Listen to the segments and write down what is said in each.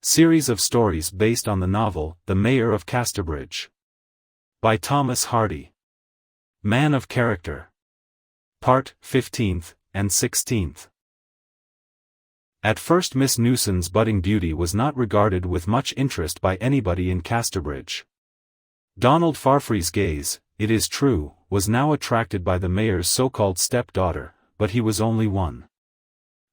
Series of stories based on the novel The Mayor of Casterbridge. By Thomas Hardy. Man of Character. Part 15th and 16th. At first Miss Newson's budding beauty was not regarded with much interest by anybody in Casterbridge. Donald Farfrey's gaze, it is true, was now attracted by the mayor's so-called step-daughter, but he was only one.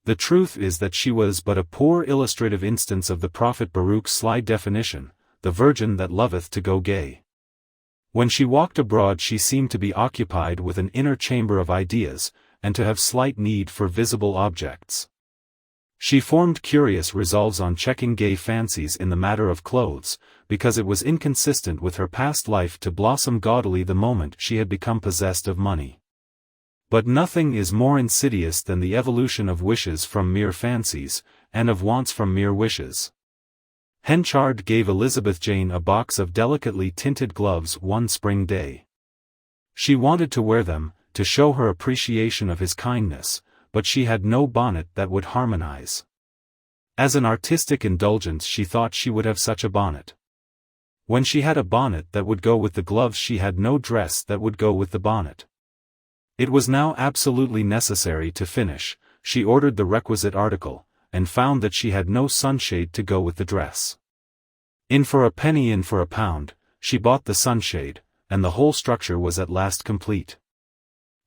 The truth is that she was but a poor illustrative instance of the prophet Baruch's sly definition, the virgin that loveth to go gay. When she walked abroad she seemed to be occupied with an inner chamber of ideas, and to have slight need for visible objects. She formed curious resolves on checking gay fancies in the matter of clothes, because it was inconsistent with her past life to blossom gaudily the moment she had become possessed of money. But nothing is more insidious than the evolution of wishes from mere fancies, and of wants from mere wishes. Henchard gave Elizabeth Jane a box of delicately tinted gloves one spring day. She wanted to wear them, to show her appreciation of his kindness, but she had no bonnet that would harmonize. As an artistic indulgence she thought she would have such a bonnet. When she had a bonnet that would go with the gloves she had no dress that would go with the bonnet. It was now absolutely necessary to finish. She ordered the requisite article, and found that she had no sunshade to go with the dress. In for a penny in for a pound, she bought the sunshade, and the whole structure was at last complete.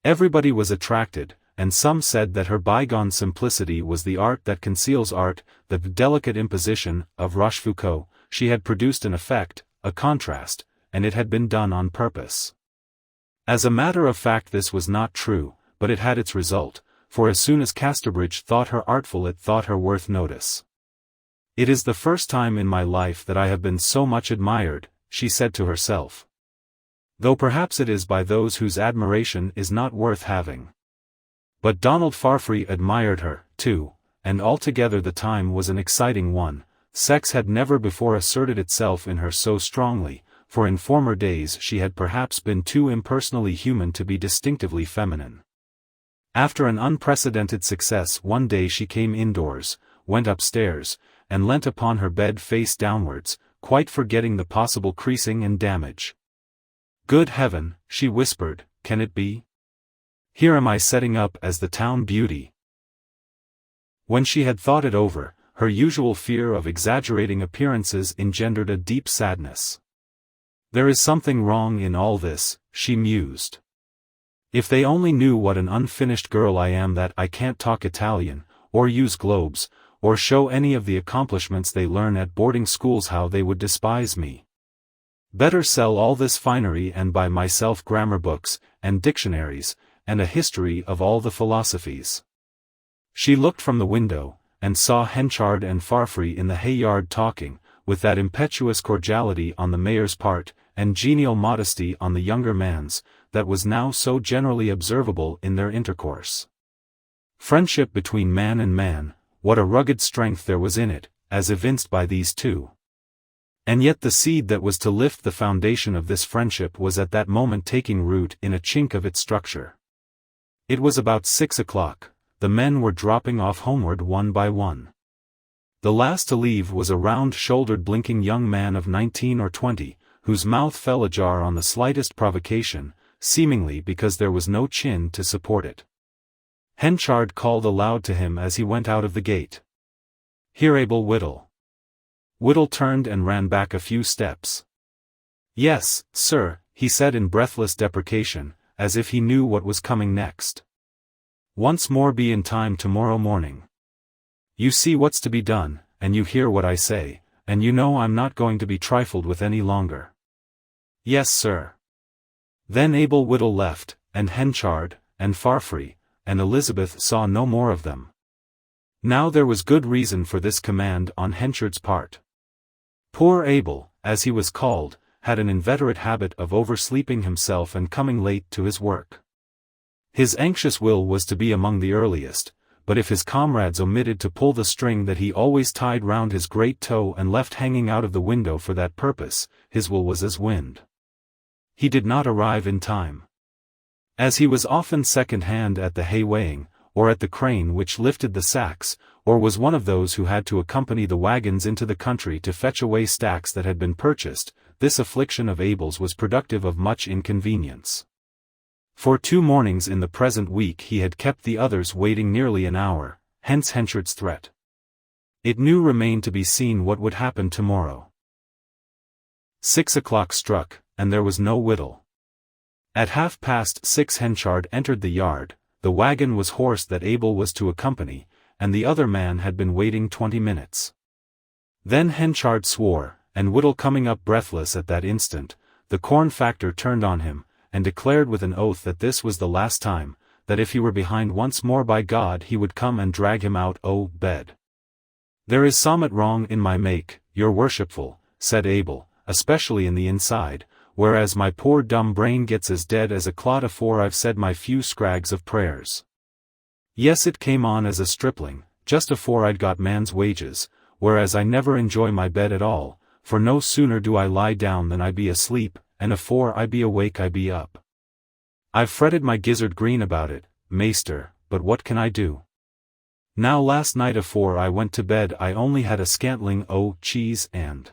Everybody was attracted, and some said that her bygone simplicity was the art that conceals art, the delicate imposition of Rochefoucauld. She had produced an effect, a contrast, and it had been done on purpose. As a matter of fact this was not true, but it had its result, for as soon as Casterbridge thought her artful it thought her worth notice. "It is the first time in my life that I have been so much admired," she said to herself. "Though perhaps it is by those whose admiration is not worth having." But Donald Farfrey admired her, too, and altogether the time was an exciting one. Sex had never before asserted itself in her so strongly, for in former days she had perhaps been too impersonally human to be distinctively feminine. After an unprecedented success one day she came indoors, went upstairs, and leant upon her bed face downwards, quite forgetting the possible creasing and damage. "Good heaven," she whispered, "can it be? Here am I setting up as the town beauty." When she had thought it over, her usual fear of exaggerating appearances engendered a deep sadness. "There is something wrong in all this," she mused. "If they only knew what an unfinished girl I am, that I can't talk Italian, or use globes, or show any of the accomplishments they learn at boarding schools, how they would despise me. Better sell all this finery and buy myself grammar books, and dictionaries, and a history of all the philosophies." She looked from the window, and saw Henchard and Farfrey in the hay-yard talking, with that impetuous cordiality on the mayor's part, and genial modesty on the younger man's, that was now so generally observable in their intercourse. Friendship between man and man, what a rugged strength there was in it, as evinced by these two. And yet the seed that was to lift the foundation of this friendship was at that moment taking root in a chink of its structure. It was about 6 o'clock, the men were dropping off homeward one by one. The last to leave was a round-shouldered blinking young man of 19 or 20, whose mouth fell ajar on the slightest provocation, seemingly because there was no chin to support it. Henchard called aloud to him as he went out of the gate. "Here, Abel Whittle." Whittle turned and ran back a few steps. "Yes, sir," he said in breathless deprecation, as if he knew what was coming next. "Once more be in time tomorrow morning. You see what's to be done, and you hear what I say, and you know I'm not going to be trifled with any longer." "Yes, sir." Then Abel Whittle left, and Henchard, and Farfrey, and Elizabeth saw no more of them. Now there was good reason for this command on Henchard's part. Poor Abel, as he was called, had an inveterate habit of oversleeping himself and coming late to his work. His anxious will was to be among the earliest, but if his comrades omitted to pull the string that he always tied round his great toe and left hanging out of the window for that purpose, his will was as wind. He did not arrive in time. As he was often second-hand at the hay weighing, or at the crane which lifted the sacks, or was one of those who had to accompany the wagons into the country to fetch away stacks that had been purchased, this affliction of Abel's was productive of much inconvenience. For 2 mornings in the present week he had kept the others waiting nearly an hour, hence Henchard's threat. It now remained to be seen what would happen tomorrow. 6 o'clock struck, and there was no Whittle. At 6:30 Henchard entered the yard. The wagon was horse that Abel was to accompany, and the other man had been waiting 20 minutes. Then Henchard swore, and Whittle coming up breathless at that instant, the corn factor turned on him, and declared with an oath that this was the last time, that if he were behind once more by God he would come and drag him out o' bed. "There is somewhat wrong in my make, your worshipful," said Abel, "especially in the inside, whereas my poor dumb brain gets as dead as a clod afore I've said my few scrags of prayers. Yes, it came on as a stripling, just afore I'd got man's wages, whereas I never enjoy my bed at all, for no sooner do I lie down than I be asleep, and afore I be awake I be up. I've fretted my gizzard green about it, maester, but what can I do? Now last night afore I went to bed I only had a scantling o' cheese and—"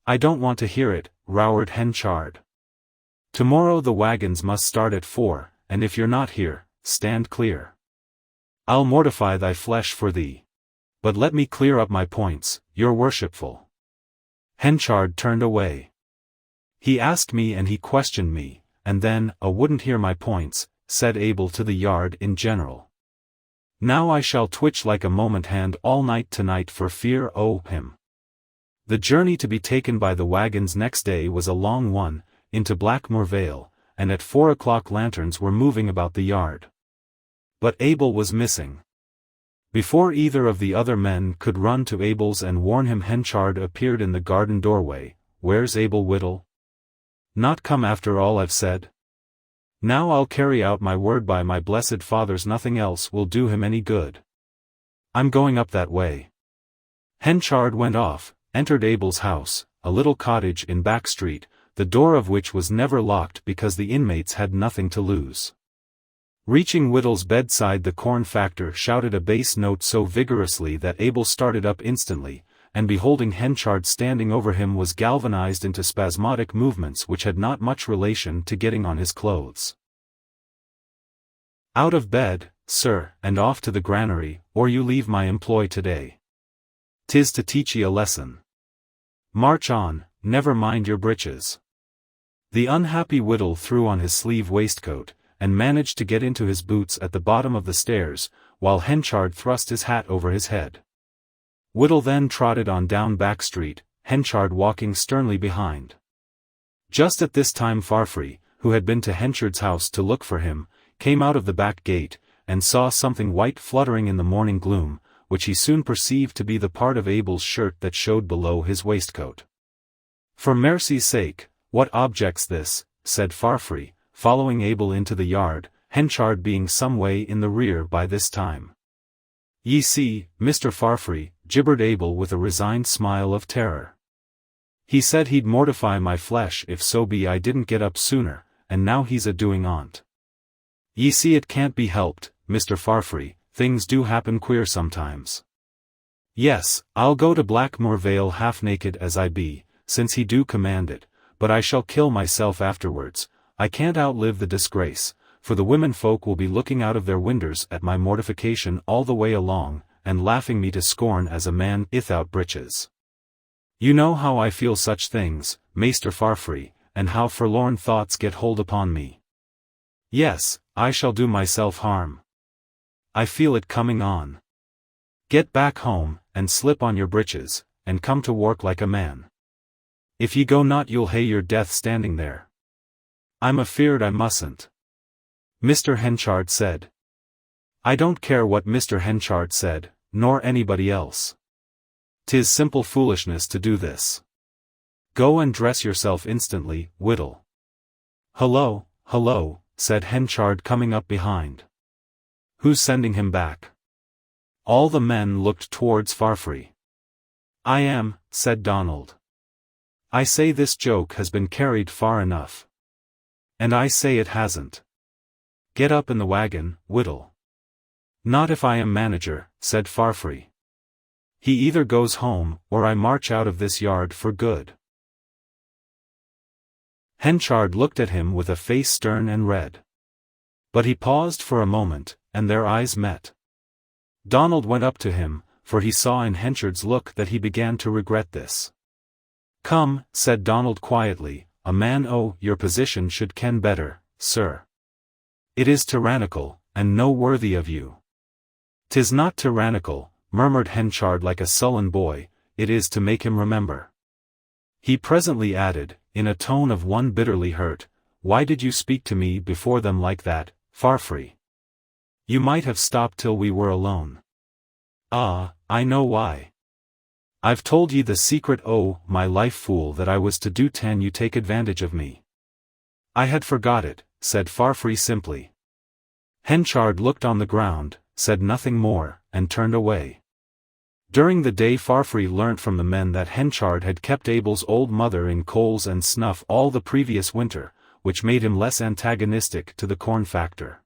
"I don't want to hear it," roared Henchard. "Tomorrow the wagons must start at 4, and if you're not here, stand clear. I'll mortify thy flesh for thee. But let me clear up my points, your worshipful." Henchard turned away. "He asked me and he questioned me, and then, wouldn't hear my points," said Abel to the yard in general. "Now I shall twitch like a moment hand all night tonight for fear o' him." The journey to be taken by the wagons next day was a long one, into Blackmoor Vale, and at 4 o'clock lanterns were moving about the yard. But Abel was missing. Before either of the other men could run to Abel's and warn him, Henchard appeared in the garden doorway. "Where's Abel Whittle? Not come after all I've said? Now I'll carry out my word by my blessed fathers, nothing else will do him any good. I'm going up that way." Henchard went off, entered Abel's house, a little cottage in Back Street, the door of which was never locked because the inmates had nothing to lose. Reaching Whittle's bedside, the corn factor shouted a bass note so vigorously that Abel started up instantly, and beholding Henchard standing over him was galvanized into spasmodic movements which had not much relation to getting on his clothes. "Out of bed, sir, and off to the granary, or you leave my employ today. 'Tis to teach ye a lesson. March on, never mind your breeches." The unhappy Whittle threw on his sleeve waistcoat, and managed to get into his boots at the bottom of the stairs, while Henchard thrust his hat over his head. Whittle then trotted on down Back Street, Henchard walking sternly behind. Just at this time Farfree, who had been to Henchard's house to look for him, came out of the back gate, and saw something white fluttering in the morning gloom, which he soon perceived to be the part of Abel's shirt that showed below his waistcoat. "For mercy's sake, what object's this?" said Farfree, following Abel into the yard, Henchard being some way in the rear by this time. "Ye see, Mr. Farfree," gibbered Abel with a resigned smile of terror. "He said he'd mortify my flesh if so be I didn't get up sooner, and now he's a-doing on't. Ye see it can't be helped, Mr. Farfree, things do happen queer sometimes. Yes, I'll go to Blackmoor Vale half-naked as I be, since he do command it, but I shall kill myself afterwards. I can't outlive the disgrace, for the women folk will be looking out of their winders at my mortification all the way along, and laughing me to scorn as a man ithout breeches. You know how I feel such things, Maester Farfree, and how forlorn thoughts get hold upon me. Yes, I shall do myself harm. I feel it coming on. Get back home, and slip on your breeches, and come to work like a man. If ye go not you'll hae your death standing there." "I'm afeard I mustn't," Mr. Henchard said. "I don't care what Mr. Henchard said, nor anybody else. 'Tis simple foolishness to do this. Go and dress yourself instantly, Whittle." "Hullo, hullo," said Henchard coming up behind. "Who's sending him back?" All the men looked towards Farfree. "I am," said Donald. "I say this joke has been carried far enough." "And I say it hasn't. Get up in the wagon, Whittle." Not if I am manager, said Farfree. He either goes home, or I march out of this yard for good. Henchard looked at him with a face stern and red. But he paused for a moment, and their eyes met. Donald went up to him, for he saw in Henchard's look that he began to regret this. Come, said Donald quietly, a man o' your position should ken better, sir. It is tyrannical, and no worthy of you. 'Tis not tyrannical, murmured Henchard like a sullen boy, it is to make him remember. He presently added, in a tone of one bitterly hurt, why did you speak to me before them like that, Farfree? You might have stopped till we were alone. Ah, I know why. I've told ye the secret o' my life, fool, that I was to do tan you take advantage of me. I had forgot it, said Farfree simply. Henchard looked on the ground, said nothing more, and turned away. During the day Farfree learnt from the men that Henchard had kept Abel's old mother in coals and snuff all the previous winter, which made him less antagonistic to the corn factor.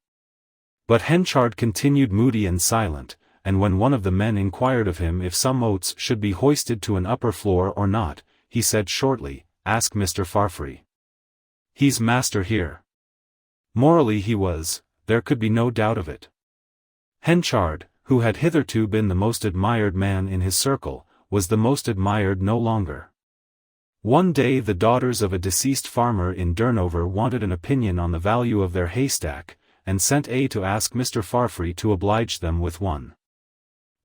But Henchard continued moody and silent, and when one of the men inquired of him if some oats should be hoisted to an upper floor or not, he said shortly, ask Mr. Farfree. He's master here. Morally he was, there could be no doubt of it. Henchard, who had hitherto been the most admired man in his circle, was the most admired no longer. One day the daughters of a deceased farmer in Durnover wanted an opinion on the value of their haystack, and sent to ask Mr. Farfree to oblige them with one.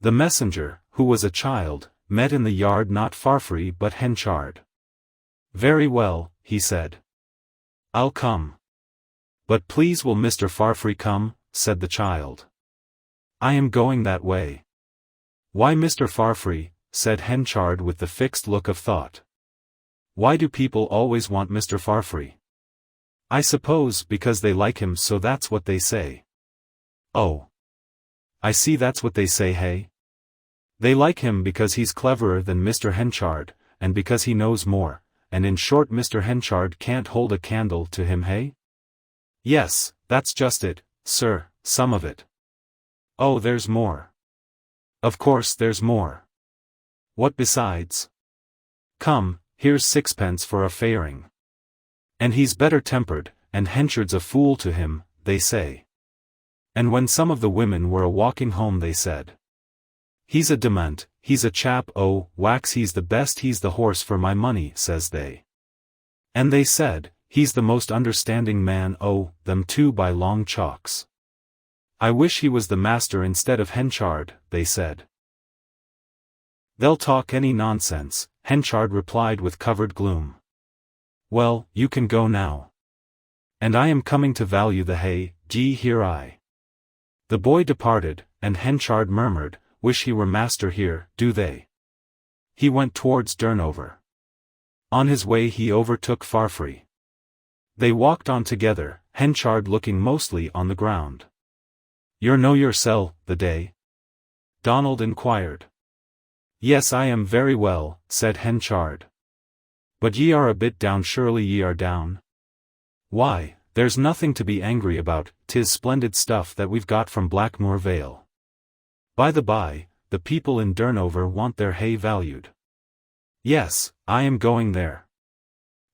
The messenger, who was a child, met in the yard not Farfree but Henchard. Very well, he said. I'll come. But please will Mr. Farfree come, said the child. I am going that way. Why Mr. Farfree, said Henchard with the fixed look of thought. Why do people always want Mr. Farfree? I suppose because they like him, so that's what they say. Oh. I see, that's what they say, hey? They like him because he's cleverer than Mr. Henchard, and because he knows more, and in short Mr. Henchard can't hold a candle to him, hey? Yes, that's just it, sir, some of it. Oh, there's more. Of course there's more. What besides? Come, here's sixpence for a fairing. And he's better tempered, and Henchard's a fool to him, they say. And when some of the women were a-walking home they said, he's a demant, he's a chap, oh, wax, he's the best, he's the horse for my money, says they. And they said, he's the most understanding man, oh, them too by long chalks. I wish he was the master instead of Henchard, they said. They'll talk any nonsense, Henchard replied with covered gloom. Well, you can go now. And I am coming to value the hay, gee here I. The boy departed, and Henchard murmured, wish he were master here, do they? He went towards Durnover. On his way he overtook Farfree. They walked on together, Henchard looking mostly on the ground. You're no yoursel, the day? Donald inquired. Yes, I am very well, said Henchard. But ye are a bit down, surely ye are down? Why, there's nothing to be angry about, 'tis splendid stuff that we've got from Blackmoor Vale. By the by, the people in Durnover want their hay valued. Yes, I am going there.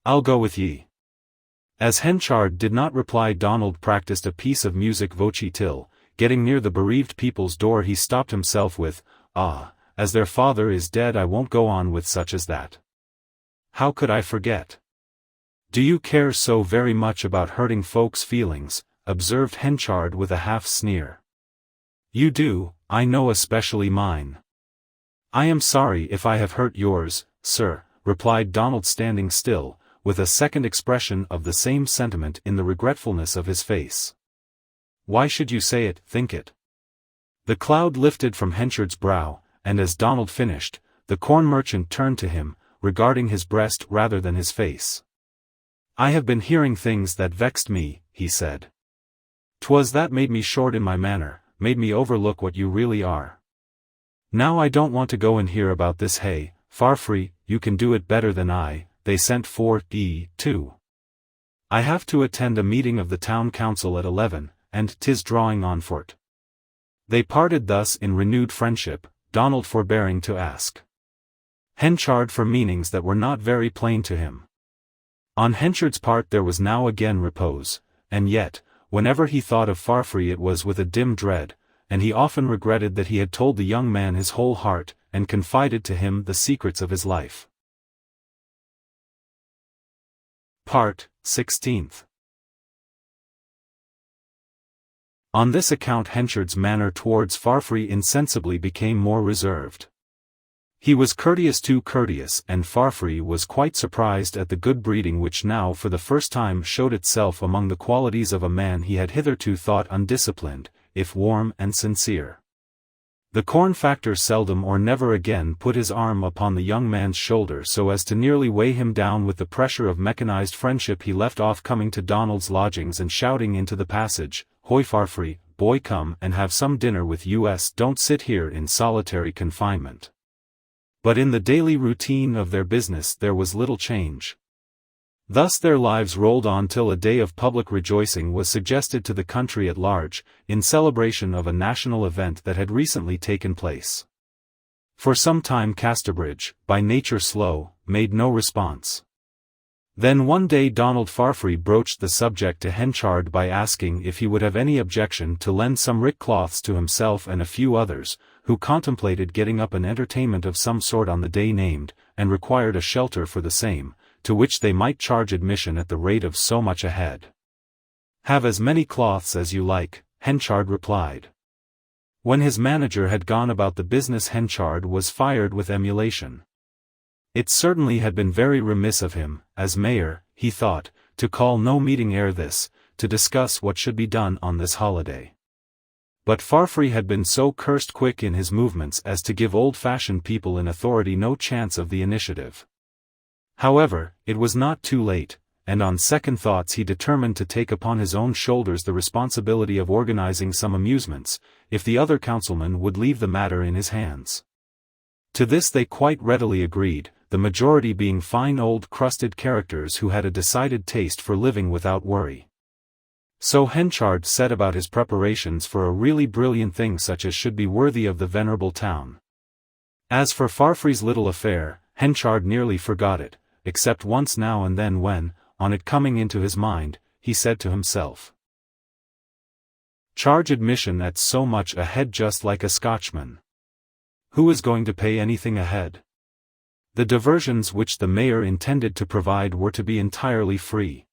I'll go with ye. As Henchard did not reply, Donald practiced a piece of music voce till, getting near the bereaved people's door, he stopped himself with, ah, as their father is dead, I won't go on with such as that. How could I forget? Do you care so very much about hurting folks' feelings? Observed Henchard with a half sneer. You do, I know, especially mine. I am sorry if I have hurt yours, sir, replied Donald, standing still, with a second expression of the same sentiment in the regretfulness of his face. Why should you say it, think it? The cloud lifted from Henchard's brow, and as Donald finished, the corn merchant turned to him, regarding his breast rather than his face. I have been hearing things that vexed me, he said. 'Twas that made me short in my manner, made me overlook what you really are. Now I don't want to go and hear about this hay, Farfree, you can do it better than I, they sent for too. I have to attend a meeting of the town council at 11, and 'tis drawing on for't. They parted thus in renewed friendship, Donald forbearing to ask Henchard for meanings that were not very plain to him. On Henchard's part there was now again repose, and yet, whenever he thought of Farfrae it was with a dim dread, and he often regretted that he had told the young man his whole heart, and confided to him the secrets of his life. Part 16th. On this account Henchard's manner towards Farfrae insensibly became more reserved. He was courteous, too courteous, and Farfrae was quite surprised at the good breeding which now for the first time showed itself among the qualities of a man he had hitherto thought undisciplined, if warm and sincere. The corn factor seldom or never again put his arm upon the young man's shoulder so as to nearly weigh him down with the pressure of mechanized friendship. He left off coming to Donald's lodgings and shouting into the passage, "Hoy Farfrae, boy, come and have some dinner with us, don't sit here in solitary confinement." But in the daily routine of their business there was little change. Thus their lives rolled on till a day of public rejoicing was suggested to the country at large, in celebration of a national event that had recently taken place. For some time Casterbridg, by nature slow, made no response. Then one day Donald Farfrae broached the subject to Henchard by asking if he would have any objection to lend some rick cloths to himself and a few others, who contemplated getting up an entertainment of some sort on the day named, and required a shelter for the same, to which they might charge admission at the rate of so much a head. "Have as many cloths as you like," Henchard replied. When his manager had gone about the business Henchard was fired with emulation. It certainly had been very remiss of him, as mayor, he thought, to call no meeting ere this, to discuss what should be done on this holiday. But Farfrae had been so cursed quick in his movements as to give old-fashioned people in authority no chance of the initiative. However, it was not too late, and on second thoughts he determined to take upon his own shoulders the responsibility of organizing some amusements, if the other councilmen would leave the matter in his hands. To this they quite readily agreed, the majority being fine old crusted characters who had a decided taste for living without worry. So Henchard set about his preparations for a really brilliant thing such as should be worthy of the venerable town. As for Farfrae's little affair, Henchard nearly forgot it, except once now and then when, on it coming into his mind, he said to himself, "Charge admission at so much a head just like a Scotchman. Who is going to pay anything a head?" The diversions which the mayor intended to provide were to be entirely free.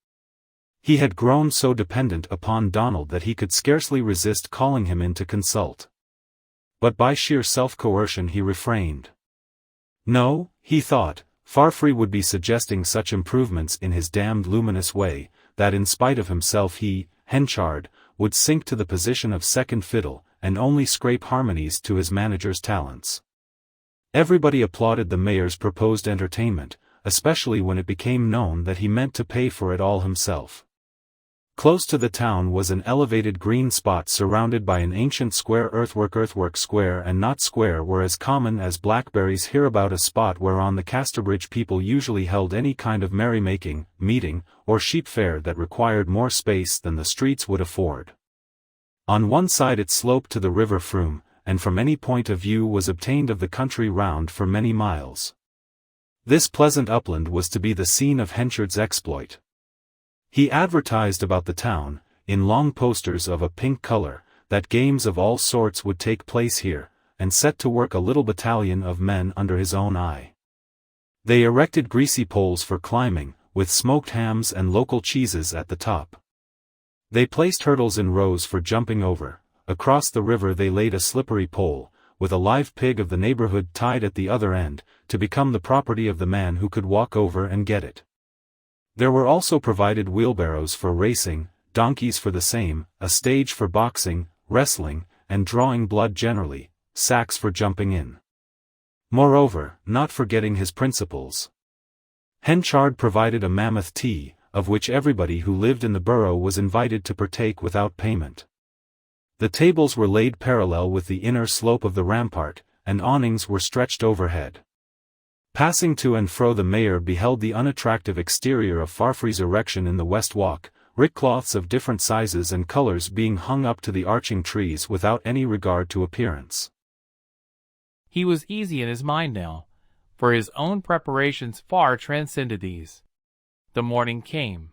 He had grown so dependent upon Donald that he could scarcely resist calling him in to consult. But by sheer self-coercion he refrained. No, he thought, Farfrae would be suggesting such improvements in his damned luminous way, that in spite of himself he, Henchard, would sink to the position of second fiddle, and only scrape harmonies to his manager's talents. Everybody applauded the mayor's proposed entertainment, especially when it became known that he meant to pay for it all himself. Close to the town was an elevated green spot surrounded by an ancient square earthwork. Square and not square were as common as blackberries hereabout, a spot whereon the Casterbridge people usually held any kind of merrymaking, meeting, or sheep fair that required more space than the streets would afford. On one side it sloped to the river Froom, and from any point of view was obtained of the country round for many miles. This pleasant upland was to be the scene of Henchard's exploit. He advertised about the town, in long posters of a pink color, that games of all sorts would take place here, and set to work a little battalion of men under his own eye. They erected greasy poles for climbing, with smoked hams and local cheeses at the top. They placed hurdles in rows for jumping over. Across the river they laid a slippery pole, with a live pig of the neighborhood tied at the other end, to become the property of the man who could walk over and get it. There were also provided wheelbarrows for racing, donkeys for the same, a stage for boxing, wrestling, and drawing blood generally, sacks for jumping in. Moreover, not forgetting his principals, Henchard provided a mammoth tea, of which everybody who lived in the borough was invited to partake without payment. The tables were laid parallel with the inner slope of the rampart, and awnings were stretched overhead. Passing to and fro the mayor beheld the unattractive exterior of Farfrae's erection in the West Walk, rickcloths of different sizes and colors being hung up to the arching trees without any regard to appearance. He was easy in his mind now, for his own preparations far transcended these. The morning came.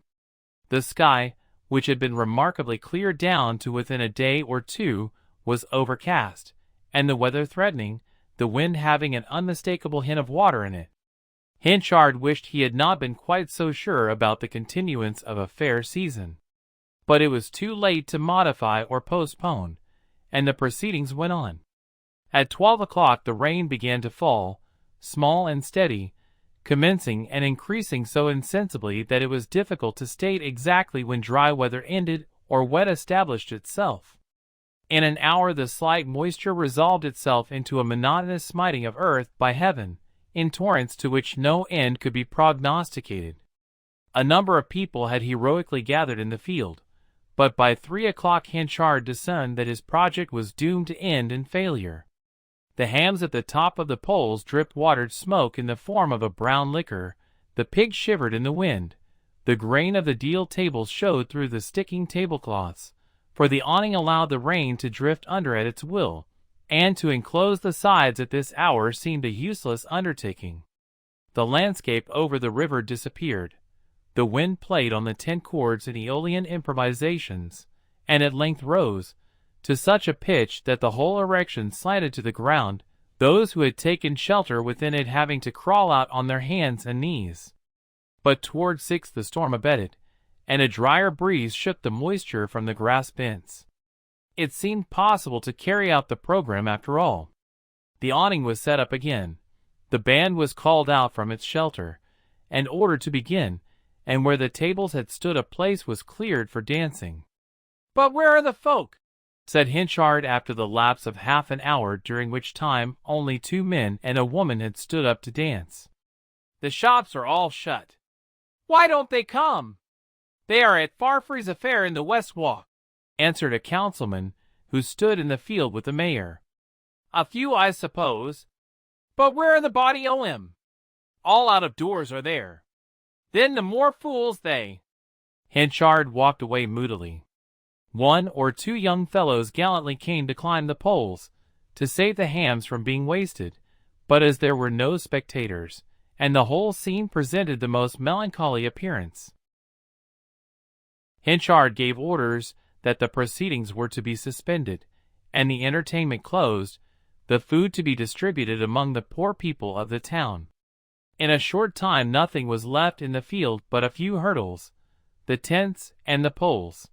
The sky, which had been remarkably clear down to within a day or two, was overcast, and the weather threatening, the wind having an unmistakable hint of water in it. Henchard wished he had not been quite so sure about the continuance of a fair season. But it was too late to modify or postpone, and the proceedings went on. At 12 o'clock the rain began to fall, small and steady, commencing and increasing so insensibly that it was difficult to state exactly when dry weather ended or wet established itself. In an hour the slight moisture resolved itself into a monotonous smiting of earth by heaven, in torrents to which no end could be prognosticated. A number of people had heroically gathered in the field, but by 3 o'clock Henchard discerned that his project was doomed to end in failure. The hams at the top of the poles dripped watered smoke in the form of a brown liquor, the pig shivered in the wind, the grain of the deal tables showed through the sticking tablecloths, for the awning allowed the rain to drift under at its will, and to enclose the sides at this hour seemed a useless undertaking. The landscape over the river disappeared. The wind played on the 10 chords in Aeolian improvisations, and at length rose, to such a pitch that the whole erection slanted to the ground, those who had taken shelter within it having to crawl out on their hands and knees. But toward 6 the storm abated, and a drier breeze shook the moisture from the grass bents. It seemed possible to carry out the program after all. The awning was set up again, the band was called out from its shelter, and ordered to begin, and where the tables had stood a place was cleared for dancing. "But where are the folk?" said Henchard after the lapse of half an hour, during which time only 2 men and a woman had stood up to dance. "The shops are all shut." "Why don't they come?" "They are at Farfrey's affair in the West Walk," answered a councilman who stood in the field with the mayor. "A few, I suppose. But where are the body o' 'em?" "All out of doors are there." "Then the more fools they." Henchard walked away moodily. 1 or 2 young fellows gallantly came to climb the poles, to save the hams from being wasted, but as there were no spectators, and the whole scene presented the most melancholy appearance, Henchard gave orders that the proceedings were to be suspended, and the entertainment closed, the food to be distributed among the poor people of the town. In a short time nothing was left in the field but a few hurdles, the tents, and the poles.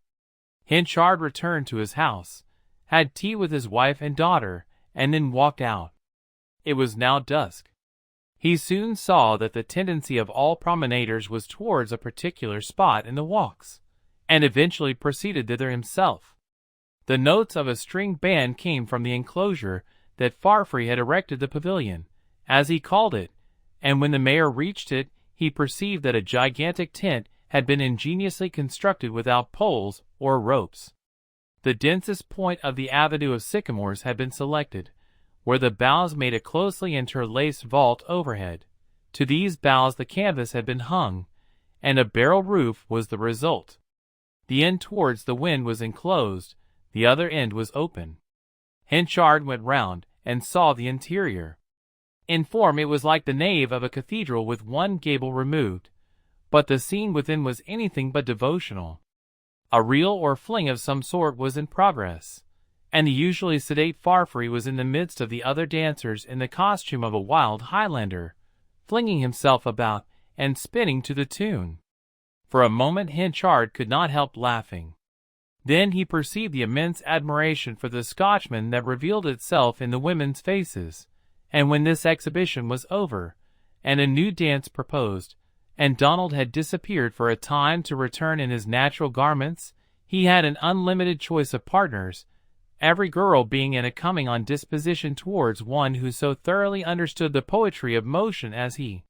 Henchard returned to his house, had tea with his wife and daughter, and then walked out. It was now dusk. He soon saw that the tendency of all promenaders was towards a particular spot in the walks, and eventually proceeded thither himself. The notes of a string band came from the enclosure that Farfrey had erected the pavilion, as he called it, and when the mayor reached it, he perceived that a gigantic tent had been ingeniously constructed without poles or ropes. The densest point of the avenue of sycamores had been selected, where the boughs made a closely interlaced vault overhead. To these boughs the canvas had been hung, and a barrel roof was the result. The end towards the wind was enclosed, the other end was open. Henchard went round, and saw the interior. In form it was like the nave of a cathedral with one gable removed, but the scene within was anything but devotional. A reel or fling of some sort was in progress, and the usually sedate Farfrey was in the midst of the other dancers in the costume of a wild Highlander, flinging himself about and spinning to the tune. For a moment Henchard could not help laughing. Then he perceived the immense admiration for the Scotchman that revealed itself in the women's faces, and when this exhibition was over, and a new dance proposed, and Donald had disappeared for a time to return in his natural garments, he had an unlimited choice of partners, every girl being in a coming-on disposition towards one who so thoroughly understood the poetry of motion as he.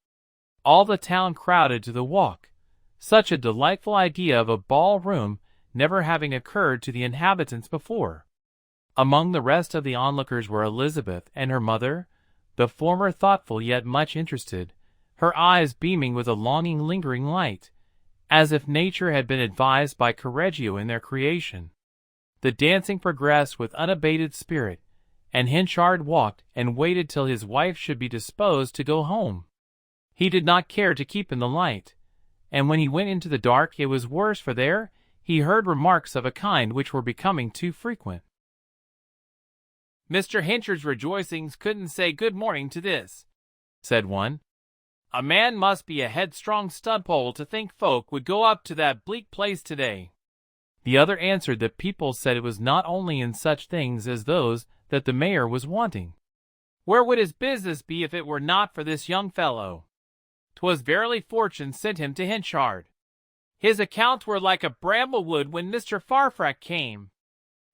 All the town crowded to the walk, such a delightful idea of a ball-room never having occurred to the inhabitants before. Among the rest of the onlookers were Elizabeth and her mother, the former thoughtful yet much interested, her eyes beaming with a longing lingering light, as if nature had been advised by Correggio in their creation. The dancing progressed with unabated spirit, and Henchard walked and waited till his wife should be disposed to go home. He did not care to keep in the light, and when he went into the dark it was worse, for there he heard remarks of a kind which were becoming too frequent. "Mr. Henchard's rejoicings couldn't say good morning to this," said one. "A man must be a headstrong studpole to think folk would go up to that bleak place today." The other answered that people said it was not only in such things as those that the mayor was wanting. Where would his business be if it were not for this young fellow? 'Twas verily fortune sent him to Henchard. His accounts were like a bramblewood when Mr. Farfrack came.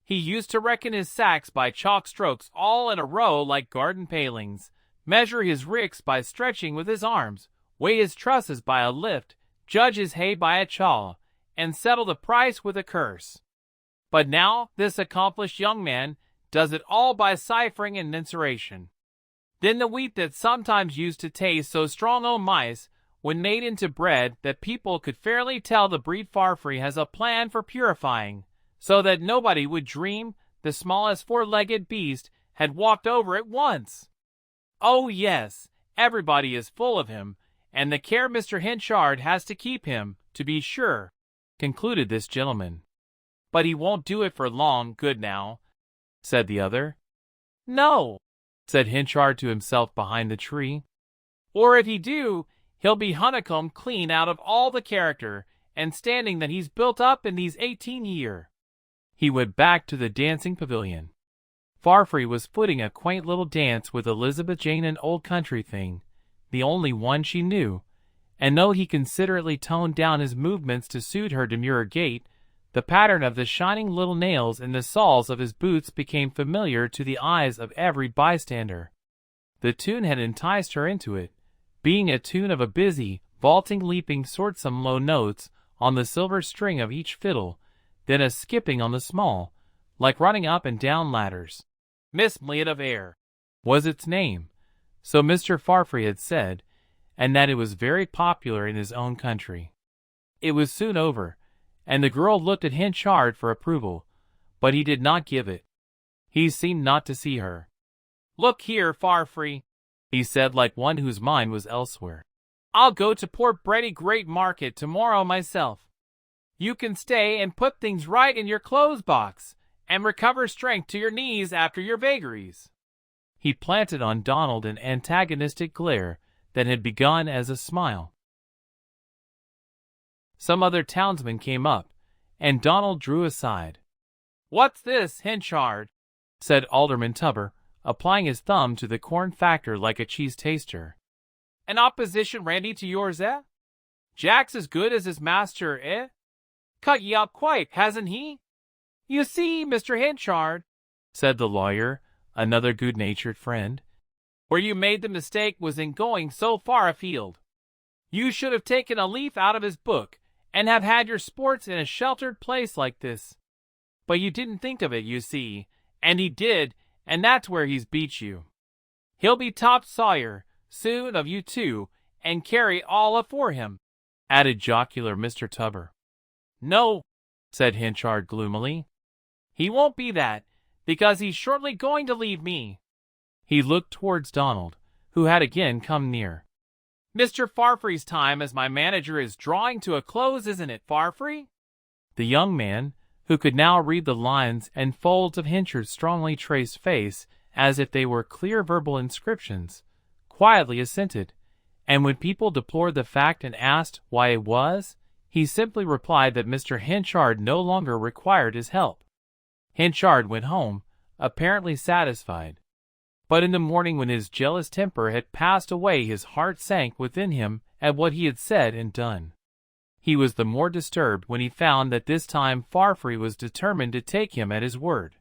He used to reckon his sacks by chalk strokes all in a row like garden palings, measure his ricks by stretching with his arms, weigh his trusses by a lift, judge his hay by a chaw, and settle the price with a curse. But now this accomplished young man does it all by ciphering and mensuration. Then the wheat that sometimes used to taste so strong o' mice, when made into bread that people could fairly tell the breed Farfree has a plan for purifying, so that nobody would dream the smallest four-legged beast had walked over it once. Oh yes, everybody is full of him, and the care Mr. Henchard has to keep him, to be sure," concluded this gentleman. "But he won't do it for long, good now," said the other. "No," said Henchard to himself behind the tree. "Or if he do, he'll be honeycombed clean out of all the character and standing that he's built up in these 18 year." He went back to the dancing pavilion. Farfree was footing a quaint little dance with Elizabeth Jane, an old country thing, the only one she knew, and though he considerately toned down his movements to suit her demure gait, the pattern of the shining little nails in the soles of his boots became familiar to the eyes of every bystander. The tune had enticed her into it, being a tune of a busy, vaulting, leaping sort, some low notes on the silver string of each fiddle, then a skipping on the small, like running up and down ladders. Miss Mliet of Air was its name, so Mr. Farfree had said, and that it was very popular in his own country. It was soon over, and the girl looked at Henchard for approval, but he did not give it. He seemed not to see her. "Look here, Farfree," he said like one whose mind was elsewhere. "I'll go to Port Bredy Great Market tomorrow myself. You can stay and put things right in your clothes box, and recover strength to your knees after your vagaries." He planted on Donald an antagonistic glare that had begun as a smile. Some other townsmen came up, and Donald drew aside. "What's this, Henchard?" said Alderman Tubber, applying his thumb to the corn factor like a cheese taster. "An opposition Randy to yours, eh? Jack's as good as his master, eh? Cut ye out quite, hasn't he? You see, Mr. Henchard," said the lawyer, another good-natured friend, "where you made the mistake was in going so far afield. You should have taken a leaf out of his book, and have had your sports in a sheltered place like this. But you didn't think of it, you see, and he did, and that's where he's beat you. He'll be top sawyer soon of you two, and carry all afore him," added jocular Mr. Tubber. "No," said Henchard gloomily. "He won't be that, because he's shortly going to leave me." He looked towards Donald, who had again come near. "Mr. Farfree's time as my manager is drawing to a close, isn't it, Farfree?" The young man, who could now read the lines and folds of Henchard's strongly traced face as if they were clear verbal inscriptions, quietly assented, and when people deplored the fact and asked why it was, he simply replied that Mr. Henchard no longer required his help. Henchard went home, apparently satisfied. But in the morning, when his jealous temper had passed away, his heart sank within him at what he had said and done. He was the more disturbed when he found that this time Farfree was determined to take him at his word.